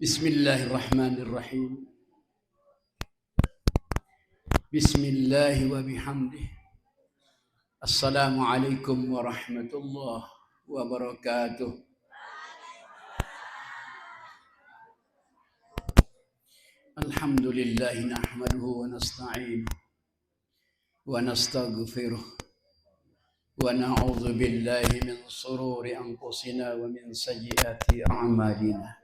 Bismillahirrahmanirrahim. Bismillah wa bihamdih. Assalamualaikum warahmatullahi wabarakatuh. Alhamdulillah nahmaduhu wa nasta'in wa nastaghfiruh wa na'udzu billahi min shururi anfusina wa min sayyiati a'malina.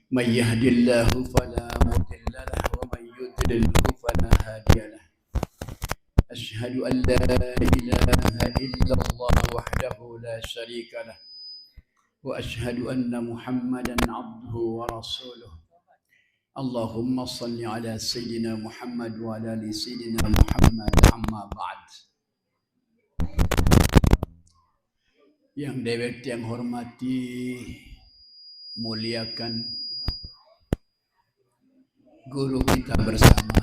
من يهد الله فلا مضل له ومن يضلل فلا هادي له. أشهد أن لا إله إلا الله وحده لا شريك له وأشهد أن محمدا عبده ورسوله. اللهم صل على سيدنا محمد وعلى آل سيدنا محمد. أما بعد. Yang dewek yang hormati, muliakan guru kita bersama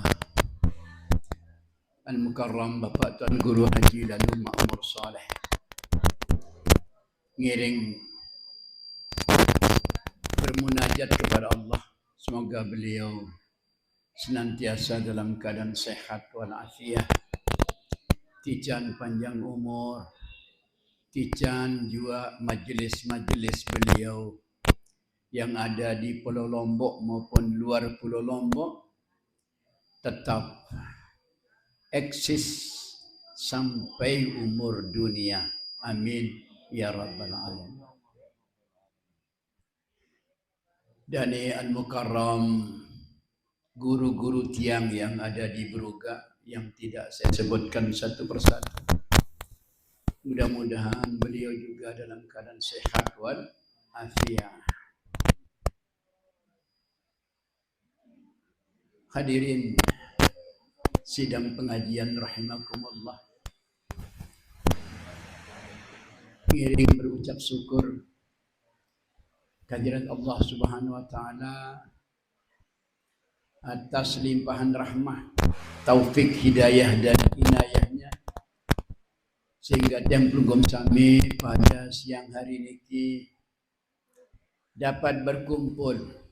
Al-Mukarram Bapak Tuan Guru Haji Lalu Ma'mur Saleh, ngiring bermunajat kepada Allah, semoga beliau senantiasa dalam keadaan sehat walafiat, tijan panjang umur, tijan juga majlis-majlis beliau yang ada di Pulau Lombok maupun luar Pulau Lombok tetap eksis sampai umur dunia. Amin ya rabbal alamin. Dan Al-Mukarram, guru-guru tiang yang ada di Beruga yang tidak saya sebutkan satu persatu, mudah-mudahan beliau juga dalam keadaan sehat wal afiat. Hadirin sidang pengajian rahimakumullah, mengiring berucap syukur kehadirat Allah Subhanahu wa taala atas limpahan rahmah, taufik, hidayah dan inayahnya, sehingga Templum Sami pada siang hari ini dapat berkumpul,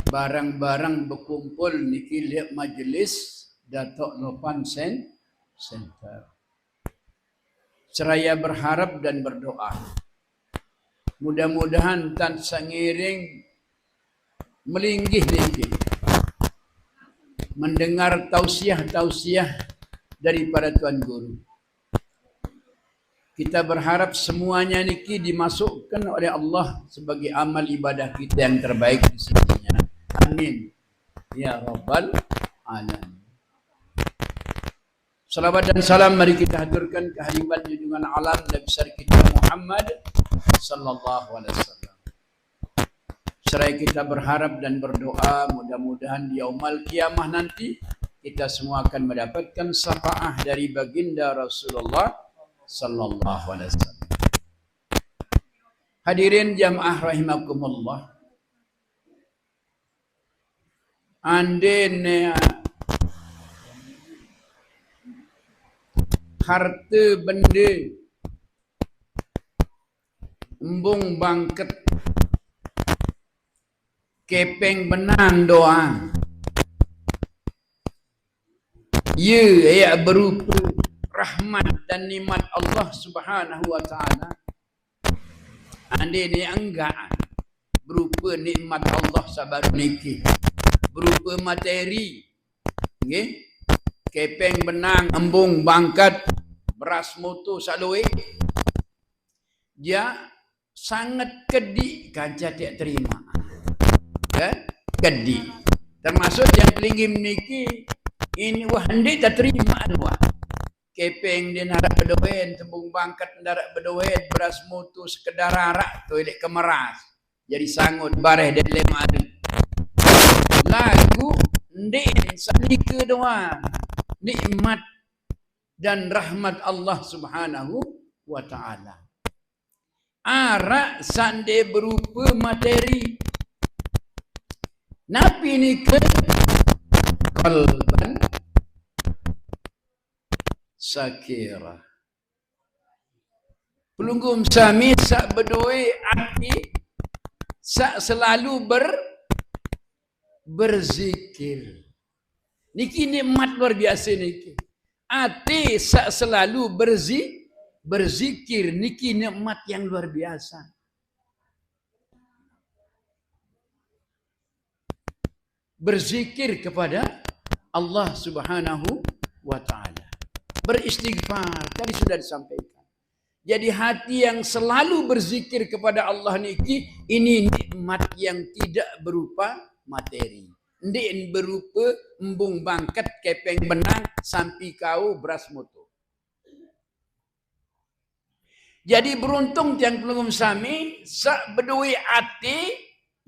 barang-barang berkumpul niki lihat majlis Datuk Lopan Center. Seraya berharap dan berdoa, mudah-mudahan tan sangiring melinggih-linggih mendengar tausiah-tausiah daripada Tuan Guru. Kita berharap semuanya niki dimasukkan oleh Allah sebagai amal ibadah kita yang terbaik di sisinya. Amin ya rabbal alamin. Salawat dan salam mari kita haturkan kehadiran junjungan alam Nabi besar kita Muhammad sallallahu alaihi wasallam. Seraya kita berharap dan berdoa mudah-mudahan di yaumul kiamah nanti kita semua akan mendapatkan syafaat dari baginda Rasulullah sallallahu alaihi wasallam. Hadirin jamaah rahimakumullah, andene harta benda embung bangket kepeng benang doa ia berupa rahmat dan nikmat Allah Subhanahu wa taala. Ande ni enggak berupa nikmat Allah sabar niki, berupa materi, nggih, kepeng benang, embung bangkat, beras motor saloi, dia sangat kedi kaca tak terima, kan? Kedi. Termasuk yang pelingim niki ini wah hendak tak terima wah. Kepeng dia narak bedoen, tembung bangkat narak bedoen, beras motor sekedar arak toilet kemeras. Jadi sangut bareh dan lemah. Lagu ndek salika doa nikmat dan rahmat Allah Subhanahu wa taala. Arak sande berupa materi. Napi ni ke qalban sakira. Pelunggum sami sak bedoi hati selalu berzikir. Niki nikmat luar biasa niki. Ati selalu berzikir niki nikmat yang luar biasa. Berzikir kepada Allah Subhanahu wa taala. Beristighfar tadi sudah disampaikan. Jadi hati yang selalu berzikir kepada Allah niki ini nikmat yang tidak berupa materi. Ndik berupa embung bangket kepeng benang sampai kau beras moto. Jadi beruntung tiang pelungum sami sak bedui hati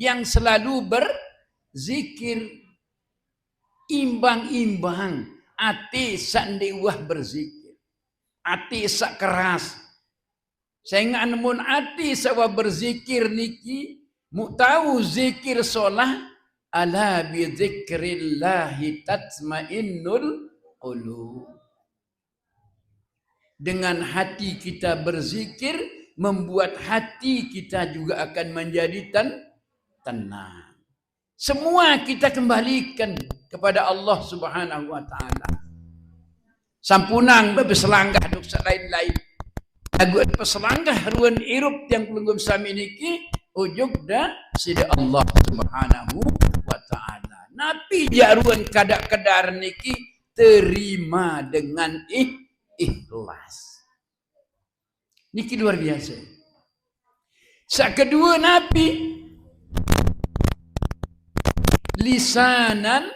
yang selalu berzikir imbang-imbang hati sak ndewah berzikir. Hati sak keras. Sehingga namun hati sawa berzikir niki mu tahu zikir solah ala bi dzikrillahi tatmainnul qulub. Dengan hati kita berzikir membuat hati kita juga akan menjadi tenang. Semua kita kembalikan kepada Allah Subhanahu wa taala. Sampunang bebeselanggah duk lain-lain. Lagu peselanggah ruan irup yang pelunggum sami niki ujuk dah sida Allah Subhanahu wa taala. Napi jaruan kadar-kadar niki terima dengan ikhlas. Niki luar biasa. Sak kedua Nabi lisanan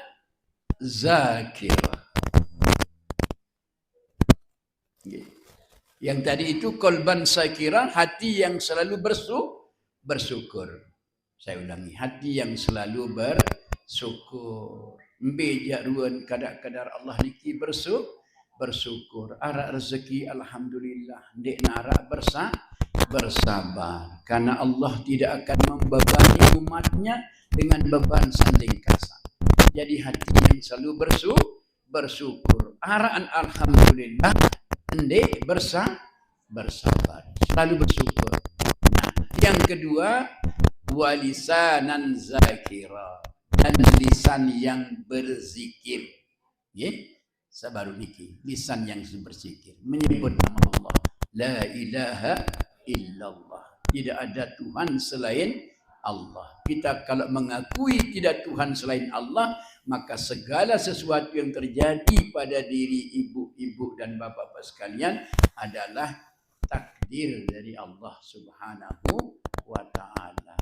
zakirah. Yang tadi itu kolban sakirah, hati yang selalu bersyukur. Saya ulangi, hati yang selalu bersyukur. Mbejak ruan kadar-kadar Allah niki bersyukur. Arak rezeki alhamdulillah. Ndek narak bersabar. Karena Allah tidak akan membebani umatnya dengan beban sanding kasar. Jadi hati yang selalu bersyukur. Araan alhamdulillah. Ndek bersabar. Selalu bersyukur. Nah, yang kedua walisanan zakira. Dan lisan yang berzikir. Okay? Sabaru niki. Lisan yang berzikir. Menyebut nama Allah. La ilaha illallah. Tidak ada Tuhan selain Allah. Kita kalau mengakui tidak Tuhan selain Allah, maka segala sesuatu yang terjadi pada diri ibu-ibu dan bapak-bapak sekalian adalah takdir dari Allah Subhanahu wa taala.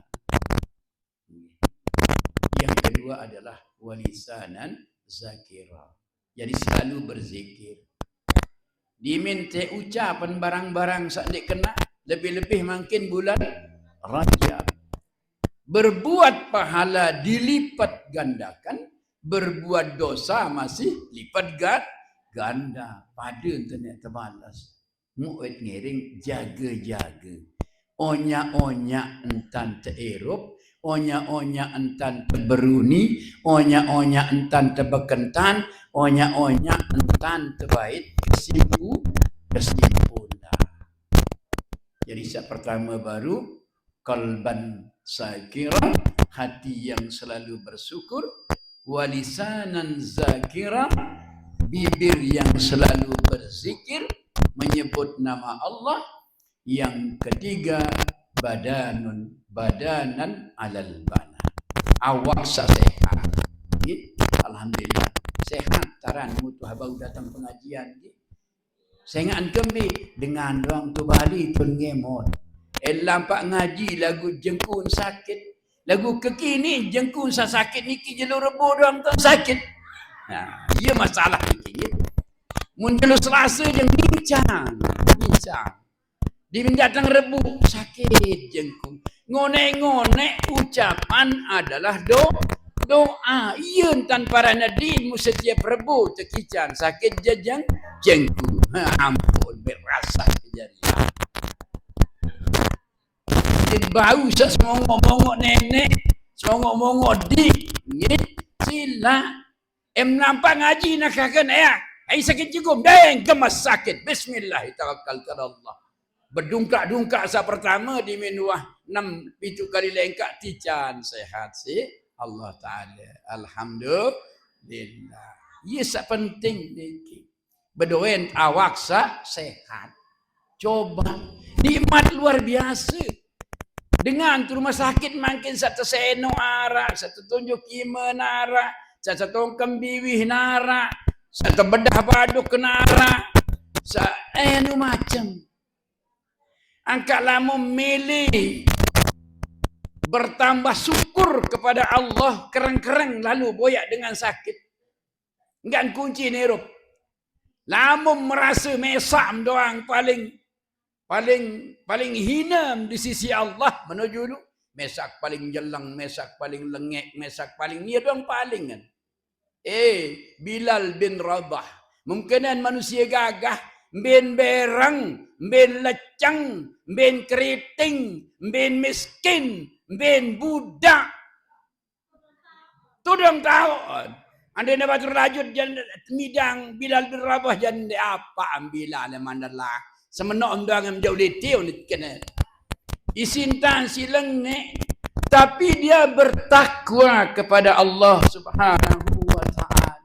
Yang kedua adalah walisanan zakira. Jadi selalu berzikir. Diminta ucapan barang-barang sak dik kena, lebih-lebih makin bulan Rajab. Berbuat pahala dilipat gandakan, berbuat dosa masih lipat ganda. Pada internet terbalas. Mu'id ngiring jaga-jaga. Onya-onya entan tererop, onya-onya entan terberuni, onya-onya entan terbekentan, onya-onya entan terbaik kesimpulan. Jadi saat pertama baru qalban zakira, hati yang selalu bersyukur, walisanan zakira, bibir yang selalu berzikir menyebut nama Allah. Yang ketiga badanan alal bana, awak sehat. Alhamdulillah sehat. Taran mutu habau datang pengajian. Saya ingat kembi dengan orang tu Bali tu ngemot. Lampak ngaji lagu jengkun sakit. Lagu kekini jengkun sakit niki jelur rebo doang tu sakit. Nah, ia masalah niki. Muncul Selasa yang bincang. Di datang rebu sakit jengkung. Ngonek-ngonek ucapan adalah doa. Ia tanpa nadin setiap rebu tekican sakit jengkung. Ampun berasa kejadian. Jadi bau semongok-mongok nenek, semongok-mongok dik. Sila. Nampak ngaji nak akan ayah. Ai sakit cukup deng kemas sakit. Bismillah tawakkaltu Allah. Berdungkak-dungkak sa pertama di menuah 6-7 kali lengkak tican sehat si Allah Ta'ala. Alhamdulillah. Ia penting ni. Berdoain awak sehat. Coba. Nikmat luar biasa. Dengan tu rumah sakit makin satu seno arak, satu tunjuk kima narak, satu tongkang biwih narak, satu bedah baduk narak. Nu macam. Angkat lama milih bertambah syukur kepada Allah kerang-kerang lalu boyak dengan sakit. Enggak kunci nerup. Lama merasa mesam doang paling hina di sisi Allah menuju lu. Mesak paling jelang, mesak paling lengek, mesak paling ni doang paling kan. Bilal bin Rabah. Mungkinan manusia gagah ben berang, ben lecang, ben keriting, ben miskin, ben budak. Tu dong tahu. Anda nak baca rajut jan midang Bilal bin Rabah jan apa ambilah mandalah. Semenok ndang jauh letih ni kena. Isintan sileng tapi dia bertakwa kepada Allah Subhanahu wa taala.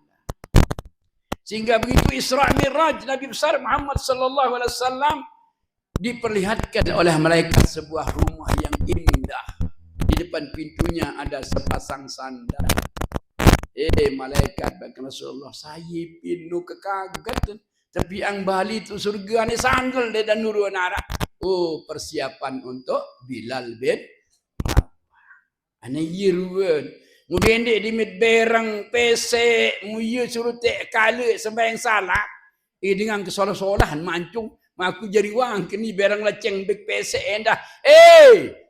Sehingga begitu Isra Miraj Nabi besar Muhammad sallallahu alaihi wasallam diperlihatkan oleh malaikat sebuah rumah yang indah. Di depan pintunya ada sepasang sandal. Malaikat bagi Rasulullah, saya pinu kekaget tapi ang bali tu surga ni sandal dia dan nurun arah. Persiapan untuk Bilal bin Ana yirun. Kemudian dia dimit berang pesek, muya suruh tek kala sembahyang salat. Dengan kesolah-solahan mancung, aku jadi wang kini berang leceng bek pesek endah.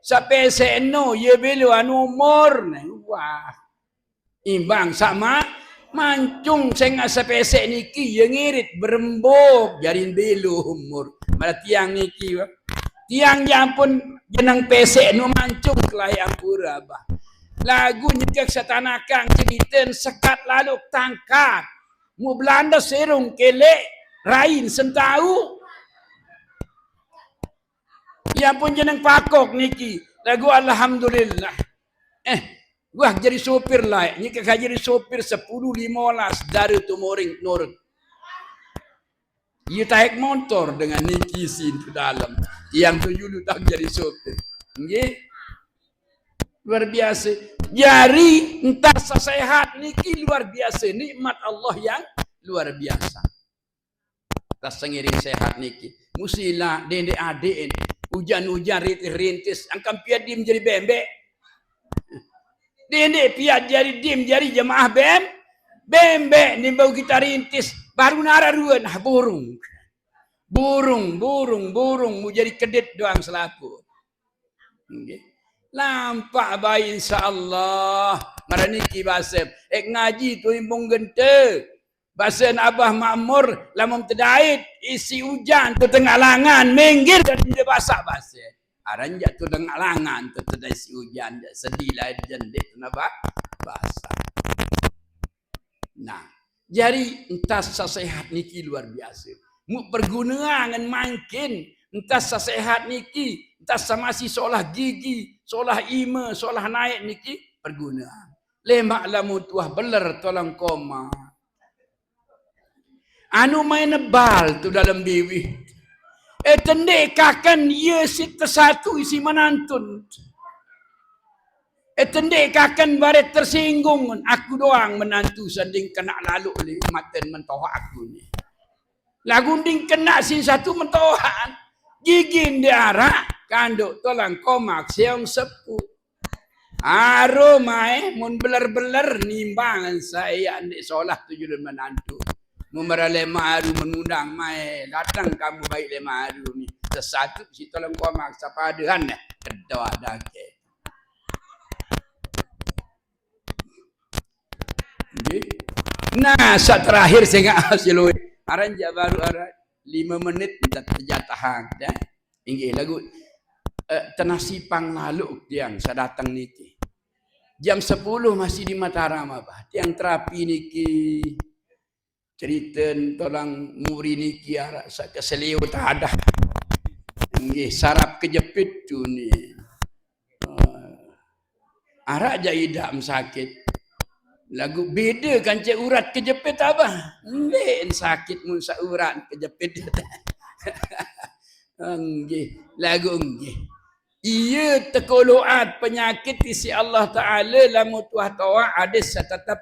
Sa pesek no, ye belu anu umur. Wah. Imbang sama mancung sengah sa pesek niki ye ngirit berembuk jarin belu umur. Pada tiang niki tiang yang pun jenang pesek no mancung kelayang pura bah. Lagu nyekak satanakang cerita sekat lalu tangkat. Mu Belanda serung kelek rain sentau. Ya pun jeneng pakok niki. Lagu alhamdulillah. Gua jadi sopir lah. Nyekak jadi sopir 10-15 dari tumoring nurut. Ia taik motor dengan niki sin ke dalam. Yang tu dulu tak jadi sopir. Nggih. Luar biasa. Jari entah sehat niki luar biasa. Nikmat Allah yang luar biasa. Tak sengiring sehat niki. Musilah dendek adik ini. Hujan-hujan rintis. Angkam piat dim jadi bembek. Dendek piat jadi dim jadi jemaah bembek. Nimbau kita rintis. Baru nararuan. Burung. Mu jadi kedit doang selaput. Okay. Nampak baik insyaAllah. Maraniki basem. Ngaji tu imbung gente. Basen Abah Makmur. Lamam terdait. Isi hujan tu tengah langan. Minggir dan dia basak basem. Aranjak tu tengah langan. Tu terdait isi hujan. Sedih lah jendik tu nampak. Basak. Nah. Jadi entah sehat niki luar biasa. Mu pergunaan makin. Entah sehat niki. Entah masih seolah gigi. Seolah ima, seolah naik niki pergunaan. Lemak lamu tuah beler tolong koma. Anu main nebal tu dalam biwih. Tendek kakan ia si tersatu isi menantun. Tendek kakan baret tersinggung. Aku doang menantu sanding kena lalu oleh maten mentohak aku ni. Lagu ding kena si satu mentohak. Gigin dia arak. Kanduk tolong komak siang sepu. Aromai mun beler-beler nimbangan saya adik solah tujuh dan menantu. Memera lema aru mengundang mai datang kamu baik lema aru ni. Sesatu si tolong komak sapadean kedoa dake. Nah, saat terakhir saya enggak hasil aranja baru arah 5 menit kita terjatahan dah. Inggih lagu tenasipang lalu tiang saya datang niki. Jam 10 masih di Mataram apa? Tiang terapi niki cerita tolong muri niki arah saya keseliu tak ada. Nggih, sarap kejepit tu ni. Arak je idam sakit. Lagu beda kan cik urat kejepit apa? Lain sakit mun sa urat kejepit. Nggih, lagu nggih. Ia tekoloat penyakit isi Allah Ta'ala lamu tuah tawa adis tetap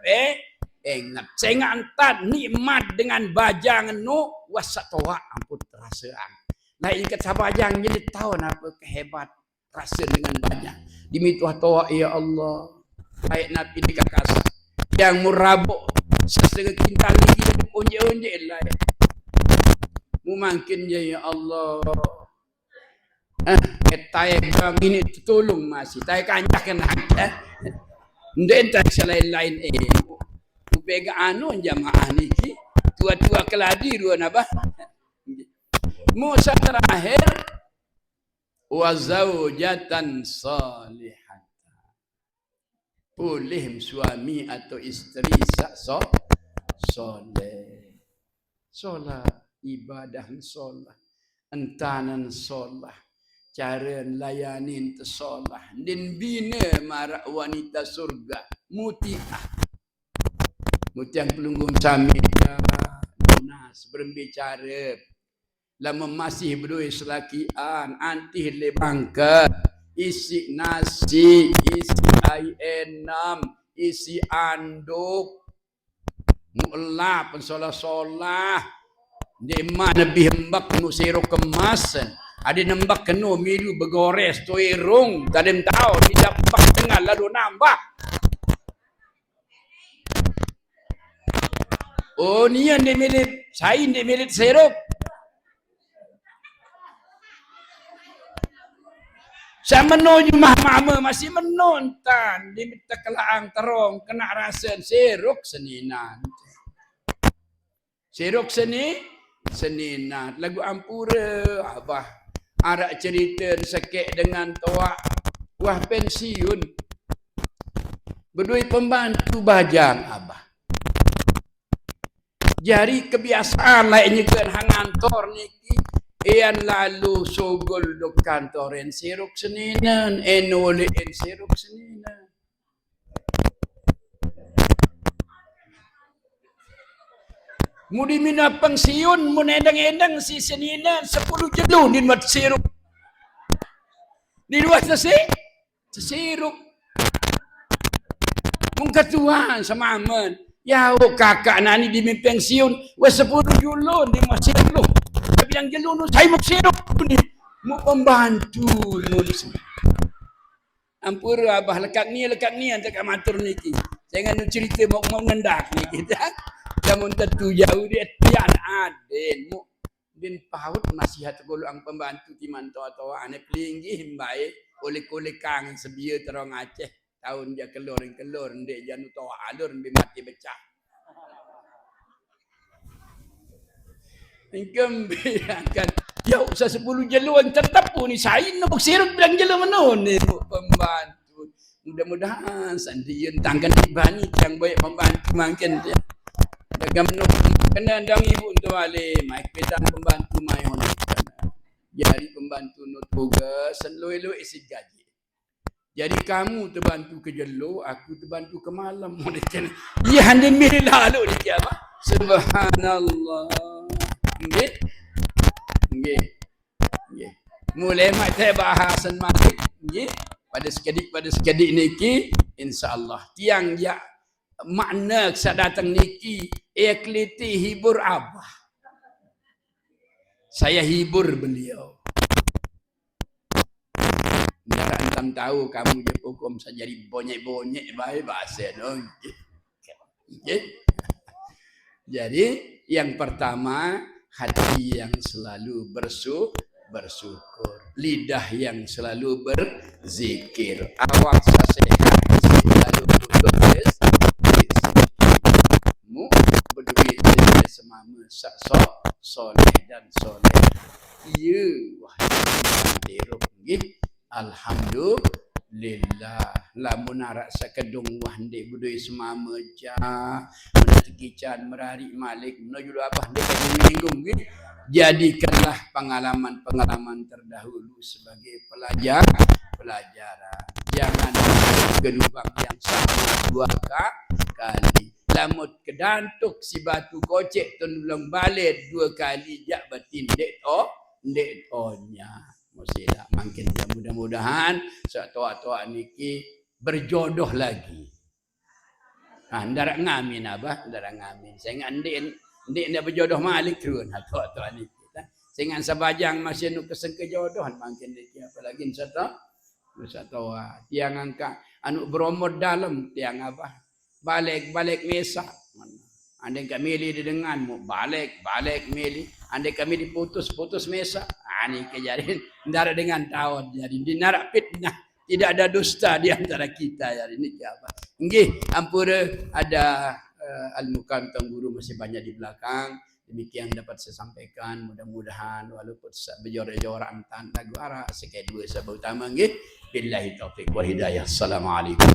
ingat. Saya antat nikmat dengan bajang nu wasak tawa ampun terasaan. Nah ikat sabajang jadi tahu apa kehebat rasa dengan bajang. Demi tuah tawa ya Allah. Baik Nabi dikakas. Yang murabuk sesetengah kintal lagi jadi unjuk-unjuk lah. Mungkin je ya Allah. Tai bang ini tolong masih tai kancak kan ndek tak selain-lain pega anu jamaah niki tua-tua keladi dua napa Musa terakhir wa zaujatan salihah boleh suami atau isteri soleh solat ibadah solat entanan solat cara layanin tersolah dan bina marak wanita surga mutiah mutiang pelunggung samida lunas berbicara lama masih berdua selakian antih lebangka isi nasi isi air enam isi anduk mu'lah pensolah-solah di mana lebih hembak musiruk kemasan. Ada nembak kena milu bergores tu irung. Tak ada tahu. Dia dapat tengah lalu nambah. Oh ni yang dia milik. Saya dia milik sirup. Saya menuju mama masih menonton. Dia minta kelaang terong. Kena rasa sirup seninan. Sirup seninan. Lagu Ampura. Abah. Arak cerita sekek dengan toak wah pensiun berdui pembantu bajang abah jari kebiasaan lainnya ke hangantor niki ian lalu sogol do kantor en siruk seninan enole en siruk seninan mudi mina pensiun mun edang-edang si seninan 10 jelu din mat sirup. Di luar sesirup. Mun katuan sama aman. Ya kakak nani di pensiun wa 10 jelu din mat sirup. Tapi yang jelu nu saya mat sirup ni. Mu pembantu nulis. Ampura abah lekat ni antak matur niki. Jangan nu cerita mau ngendak ni kita. Namun tentu jauh dia tiada aden mu din paut nasihat golong pembantu di manto ane pelinggi himbai oleh kang sebia terong Aceh tahun dia kelur ndek janu tawa alur bi mati becah ingkem biarkan ya usah 10 jeluan tetap pun ni saya nak sirut bilang jelu menon ni pembantu mudah-mudahan sandian tangkan ibani yang baik pembantu makin dia dagang kena ndang ibu tu ale mai petang pembantu mai ono jadi pembantu no tugas senlo-elo isi gaji jadi kamu terbantu ke jelo aku terbantu ke malam ya handin miril lalu dia apa subhanallah nggih mulai mai teh bahasan mati nggih pada sekedik niki insyaallah tiang ya makna saya datang niki keliti hibur abah. Saya hibur beliau. Nggak antam tahu kamu je hukum saya jadi bonyek-bonyek baik bahasa dong. Jadi yang pertama hati yang selalu bersyukur, lidah yang selalu berzikir, awak sehat selalu berdoa. Berduit dari semama soleh dan soleh. Ya, wah, diruk nggih. Alhamdulillah. lamun arak sakedung wah ndek budoi semama ja mun tekican merari malik menuju abah ndek minggung gitu. Jadikanlah pengalaman-pengalaman terdahulu sebagai pelajaran. Jangan gelubang yang sama dua kali. Lamut kedantuk si batu kocek tolong balik 2 kali jak batin dek tonya. Mestilah makin mudah-mudahan tua-tua niki berjodoh lagi. Ndarak ngamin abah, ndarak ngamin. Saya ngandik ndak berjodoh malik turun tua-tua niki. Saya ngan sabajang masih nu keseng kejodohan makin niki apalagi satu tiang angka anu beromod dalam tiang abah. Balik mesa. Andai kami didenganmu balik milih. Andai kami diputus mesa. Ini kejadian ndara dengan tawon jadi dinarak fitnah. Tidak ada dusta di antara kita jadi ini apa? Nggih, ampura ada al-mukam tuan guru masih banyak di belakang. Demikian dapat saya sampaikan. Mudah-mudahan walaupun berjora-jora antan lagu arah sekian dua sebab utama nggih. Billahi taufiq wal hidayah. Assalamualaikum.